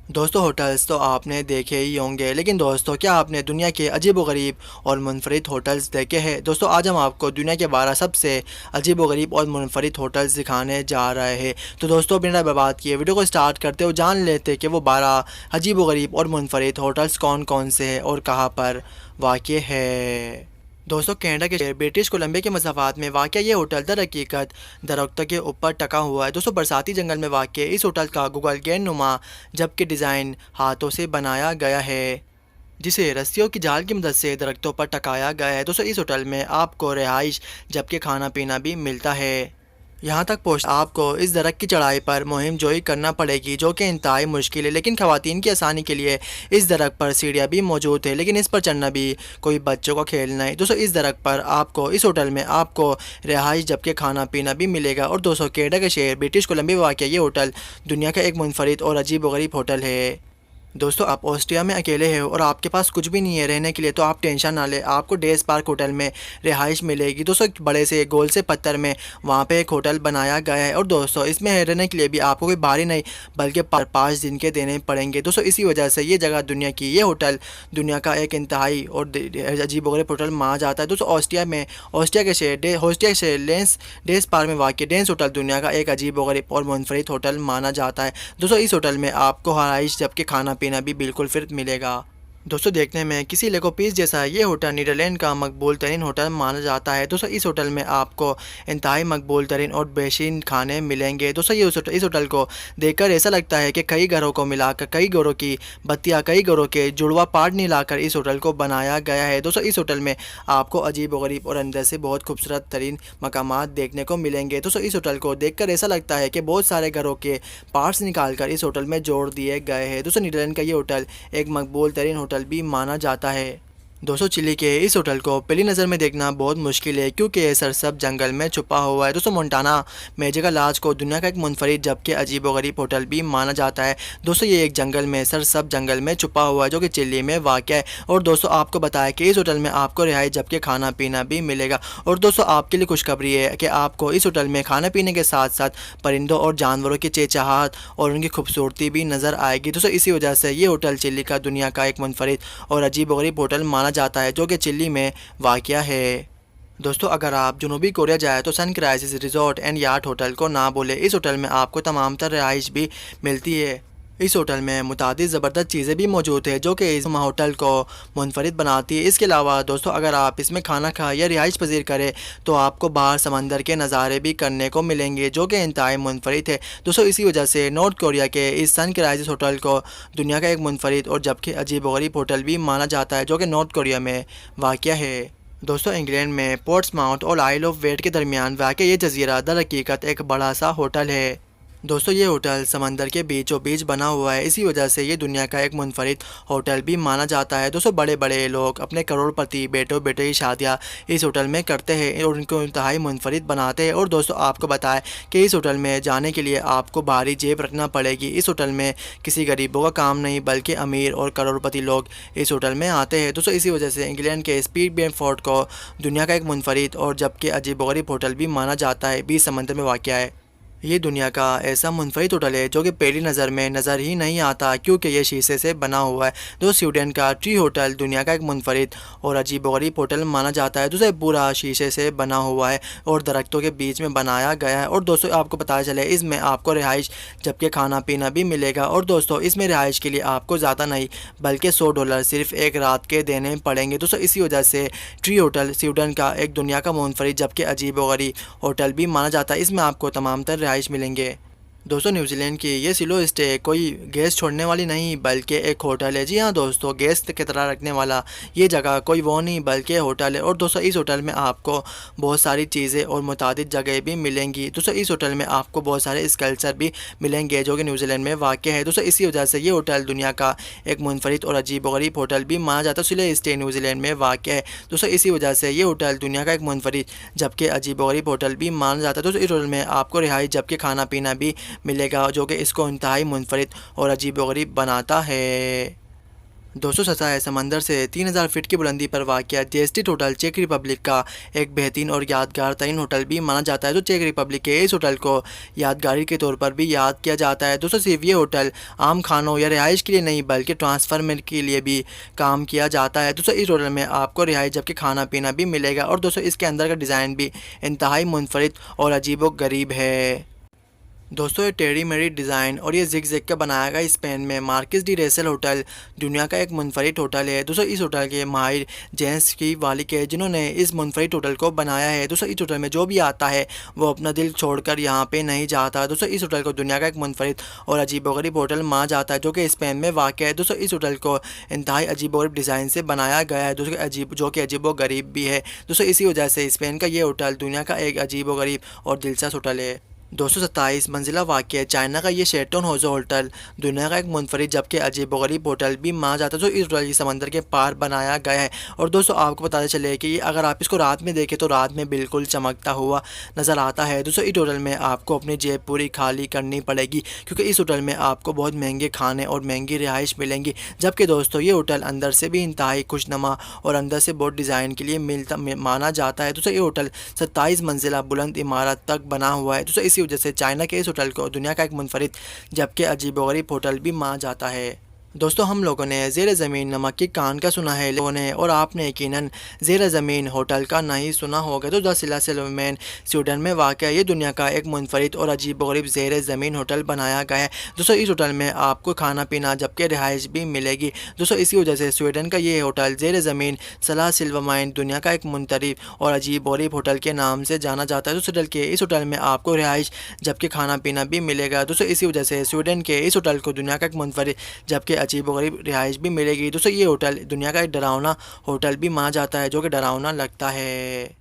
दोस्तों होटल्स तो आपने देखे ही होंगे, लेकिन दोस्तों क्या आपने दुनिया के अजीबोगरीब और मुनफरिद होटल्स देखे हैं? दोस्तों आज हम आपको दुनिया के 12 सबसे अजीबोगरीब और मुनफरिद होटल्स दिखाने जा रहे हैं। तो दोस्तों बिना बर्बाद किए वीडियो को स्टार्ट करते हो जान लेते हैं कि वो 12 अजीबोगरीब और मुनफरिद होटल्स कौन कौन से हैं और कहाँ पर वाक़ है। दोस्तों कनाडा के शहर ब्रिटिश कोलंबिया के मसाफात में वाक़ ये होटल दर हकीकत दरख्तों के ऊपर टका हुआ है। दोस्तों बरसाती जंगल में वाक़ इस होटल का गूगल गेंद नुमा जबकि डिज़ाइन हाथों से बनाया गया है, जिसे रस्सियों की जाल की मदद से दरख्तों पर टकाया गया है। दोस्तों इस होटल में आपको रिहाइश जबकि खाना पीना भी मिलता है। यहाँ तक पहुँच आपको इस दरख्त की चढ़ाई पर मुहिम जोई करना पड़ेगी, जो कि इंतहाई मुश्किल है, लेकिन ख़वातीन की आसानी के लिए इस दरख्त पर सीढ़ियाँ भी मौजूद है, लेकिन इस पर चढ़ना भी कोई बच्चों का खेल नहीं। दोस्तों इस दरख्त पर आपको इस होटल में आपको रिहाइश जबकि खाना पीना भी मिलेगा। और दोस्तों कनाडा के शहर ब्रिटिश कोलंबिया में वाक़ ये होटल दुनिया का एक मुनफरिद और अजीब व गरीब होटल है। दोस्तों आप ऑस्ट्रिया में अकेले हैं और आपके पास कुछ भी नहीं है रहने के लिए, तो आप टेंशन ना लें, आपको डेज पार्क होटल में रिहाइश मिलेगी। दोस्तों बड़े से गोल से पत्थर में वहाँ पे एक होटल बनाया गया है, और दोस्तों इसमें रहने के लिए भी आपको कोई बाहरी नहीं बल्कि 5 दिन के देने पड़ेंगे। दोस्तों इसी वजह से ये जगह दुनिया की ये होटल दुनिया का एक इंतहाई और अजीब वगैरह होटल माना जाता है। दोस्तों ऑस्ट्रिया के शहर लेंस डेज पार्क में वाक़ डेंस होटल दुनिया का एक अजीब वगैरह और मुनफरिद होटल माना जाता है। दोस्तों इस होटल में आपको रिहाइश जबकि खाना पीना भी बिल्कुल फ्री मिलेगा। दोस्तों देखने में किसी लेगो पीस जैसा ये होटल नीदरलैंड का मकबूल तरीन होटल माना जाता है। दोस्तों इस होटल में आपको इंतहाई मकबूल तरीन और बेहतरीन खाने मिलेंगे। दोस्तों इस होटल को देखकर ऐसा लगता है कि कई घरों को मिलाकर, कई घरों की बत्तियाँ, कई घरों के जुड़वा पार्ट मिलाकर इस होटल को बनाया गया है। दोस्तों इस होटल में आपको अजीब व गरीब और अंदर से बहुत खूबसूरत तरीन मकामात देखने को मिलेंगे। दोस्तों इस होटल को देखकर ऐसा लगता है कि बहुत सारे घरों के पार्ट्स निकाल कर इस होटल में जोड़ दिए गए हैं। दोस्तों नीदरलैंड का ये होटल एक मकबूल तरीन होटल भी माना जाता है। दोस्तों चिली के इस होटल को पहली नज़र में देखना बहुत मुश्किल है, क्योंकि ये सरसब्ज़ जंगल में छुपा हुआ है। दोस्तों मोंटाना मेजेगा लाज को दुनिया का एक मुनफरिद जबकि अजीब व गरीब होटल भी माना जाता है। दोस्तों ये एक जंगल में सरसब्ज़ जंगल में छुपा हुआ है, जो कि चिली में वाक़ है। और दोस्तों आपको बताया कि इस होटल में आपको रिहाई जबकि खाना पीना भी मिलेगा। और दोस्तों आपके लिए खुशखबरी है कि आपको इस होटल में खाने पीने के साथ साथ परिंदों और जानवरों की चहचहाहट और उनकी खूबसूरती भी नज़र आएगी। दोस्तों इसी वजह से ये होटल चिली का दुनिया का एक मुनफरिद और अजीब व गरीब होटल माना जाता है, जो कि चिली में वाक़या है। दोस्तों अगर आप जनूबी कोरिया जाए तो Sun Cruise Resort and Yacht Hotel को ना भूलें। इस होटल में आपको तमाम तर रिहाइश भी मिलती है। इस होटल में मुतादिद ज़बरदस्त चीज़ें भी मौजूद है, जो कि इस होटल को मुनफरिद बनाती है। इसके अलावा दोस्तों अगर आप इसमें खाना खाए या रिहाइश पजीर करें तो आपको बाहर समंदर के नज़ारे भी करने को मिलेंगे, जो कि इंतहाई मुनफरिद है। दोस्तों इसी वजह से नॉर्थ कोरिया के इस सन क्राइसिस होटल को दुनिया का एक मुनफरिद और जबकि अजीब व गरीब होटल भी माना जाता है, जो कि नॉर्थ कोरिया में वाक़या है। दोस्तों इंग्लैंड में पोर्ट्समाउथ और आइल ऑफ वेट के दरमियान वाक़ ये जजीरा दर हकीकत एक बड़ा सा होटल है। दोस्तों ये होटल समंदर के बीचों बीच बना हुआ है, इसी वजह से ये दुनिया का एक मुनफरिद होटल भी माना जाता है। दोस्तों बड़े बड़े लोग अपने करोड़पति बेटों बेटे की शादियाँ इस होटल में करते हैं और उनको इंतहाई मुनफरिद बनाते हैं। और दोस्तों आपको बताएं कि इस होटल में जाने के लिए आपको भारी जेब रखना पड़ेगी। इस होटल में किसी गरीबों का काम नहीं बल्कि अमीर और करोड़पति लोग इस होटल में आते हैं। दोस्तों इसी वजह से इंग्लैंड के स्पीडबेन फोर्ट को दुनिया का एक मुनफरिद और जबकि अजीब व गरीब होटल भी माना जाता है। बीच समंदर में वाक़ है। ये दुनिया का ऐसा मुनफरिद होटल है जो कि पहली नज़र में नज़र ही नहीं आता, क्योंकि ये शीशे से बना हुआ है। दोस्तों स्वीडन का ट्री होटल दुनिया का एक मुनफरिद और अजीब व गरीब होटल माना जाता है। दोस्तों पूरा शीशे से बना हुआ है और दरख्तों के बीच में बनाया गया है। और दोस्तों आपको पता चले इसमें आपको रिहाइश जबकि खाना पीना भी मिलेगा। और दोस्तों इसमें रिहाइश के लिए आपको ज़्यादा नहीं बल्कि $100 सिर्फ एक रात के देने पड़ेंगे। दोस्तों इसी वजह से ट्री होटल स्वीडन का एक दुनिया का मुनफरिद जबकि अजीब व गरीब होटल भी माना जाता है। इसमें आपको तमाम तर रिहाइश मिलेंगे। दोस्तों न्यूजीलैंड की ये सिलो स्टे कोई गैस छोड़ने वाली नहीं बल्कि एक होटल है। जी हाँ दोस्तों, गैस की तरह रखने वाला ये जगह कोई वो नहीं बल्कि होटल है। और दोस्तों इस होटल में आपको बहुत सारी चीज़ें और मुतादिद जगह भी मिलेंगी। दोस्तों इस होटल में आपको बहुत सारे स्कल्पचर भी मिलेंगे, जो कि न्यूजीलैंड में वाक़ है। दोस्तों इसी वजह से ये होटल दुनिया का एक मुनफरिद और अजीब व गरीब होटल भी माना जाता है। सिलो स्टे न्यूजीलैंड में वाक़ है। दोस्तों इसी वजह से ये होटल दुनिया का एक मुनफरिद जबकि अजीब व गरीब होटल भी माना जाता है। दोस्तों इस होटल में आपको रिहाई जबकि खाना पीना भी मिलेगा, जो कि इसको इंतहाई मुनफरिद और अजीब व गरीब बनाता है। दोस्तों सतह है समंदर से 3000 फीट की बुलंदी पर वाक़या जेएसटी होटल चेक रिपब्लिक का एक बेहतरीन और यादगार तरीन होटल भी माना जाता है। तो चेक रिपब्लिक के इस होटल को यादगारी के तौर पर भी याद किया जाता है। दोस्तों सिर्फ ये होटल आम खानों या रिहाइश के लिए नहीं बल्कि ट्रांसफर में के लिए भी काम किया जाता है। दोस्तों इस होटल में आपको रिहाइश जबकि खाना पीना भी मिलेगा और दोस्तों इसके अंदर का डिज़ाइन भी इंतहाई मुनफरिद और अजीबो गरीब है। दोस्तों ये टेढ़ी मेढ़ी डिज़ाइन और ये जिग जिग का बनाया गया स्पेन में मार्किस डी रेसल होटल दुनिया का एक मुनफरिद होटल है। दोस्तों इस होटल के माहिर जेम्स की वालिक है जिन्होंने इस मुनफरिद होटल को बनाया है। दोस्तों इस होटल में जो भी आता है वो अपना दिल छोड़कर यहाँ पे नहीं जाता। दोस्तों इस होटल को दुनिया का एक मुनफरिद और अजीबोगरीब होटल माना जाता है जो कि स्पेन में वाक़ है। दोस्तों इस होटल को इंतहाई अजीबोगरीब डिज़ाइन से बनाया गया है जो कि अजीबोगरीब भी है। दोस्तों इसी वजह से स्पेन का ये होटल दुनिया का एक अजीबोगरीब और दिलचस्प होटल है। 227 मंजिला वाक़ चाइना का ये शेरटन होजो होटल दुनिया का एक मुनफरिद जबकि अजीबोगरीब होटल भी माना जाता है जो इस होटल की समंदर के पार बनाया गया है। और दोस्तों आपको बताते चले कि अगर आप इसको रात में देखें तो रात में बिल्कुल चमकता हुआ नज़र आता है। दोस्तों इस होटल में आपको अपनी जेब पूरी खाली करनी पड़ेगी क्योंकि इस होटल में आपको बहुत महंगे खाने और महंगी रिहाइश मिलेंगी। जबकि दोस्तों ये होटल अंदर से भी इंतहाई खुशनुमा और अंदर से बहुत डिज़ाइन के लिए माना जाता है। दोस्तों ये होटल 27 मंजिला बुलंद इमारत तक बना हुआ है। दोस्तों इसी वजह से चाइना के इस होटल को दुनिया का एक मुनफरिद जबकि अजीबोगरीब होटल भी माना जाता है। दोस्तों हम लोगों ने ज़ेर ज़मीन नमक की कान का सुना है लोगों ने और आपने यकीनन ज़ेर ज़मीन होटल का नहीं सुना होगा। तो द सिला सिल्वरमैन स्वीडन में वाक़या ये दुनिया का एक मुनफरिद और अजीबोगरीब ज़ेर ज़मीन होटल बनाया गया है। दोस्तों इस होटल में आपको खाना पीना जबकि रिहाइश भी मिलेगी। दोस्तों इसी वजह से स्वीडन का ये होटल ज़ेर ज़मीन सला सिल्वरमैन दुनिया का एक मुनफरिद और अजीबोगरीब होटल के नाम से जाना जाता है। तो इस होटल में आपको रिहाइश जबकि खाना पीना भी मिलेगा। दोस्तों इसी वजह से स्वीडन के इस होटल को दुनिया का एक मुनफरिद जबकि अजीबोगरीब रिहाइश भी मिलेगी। दोस्तों ये होटल दुनिया का एक डरावना होटल भी माना जाता है जो कि डरावना लगता है।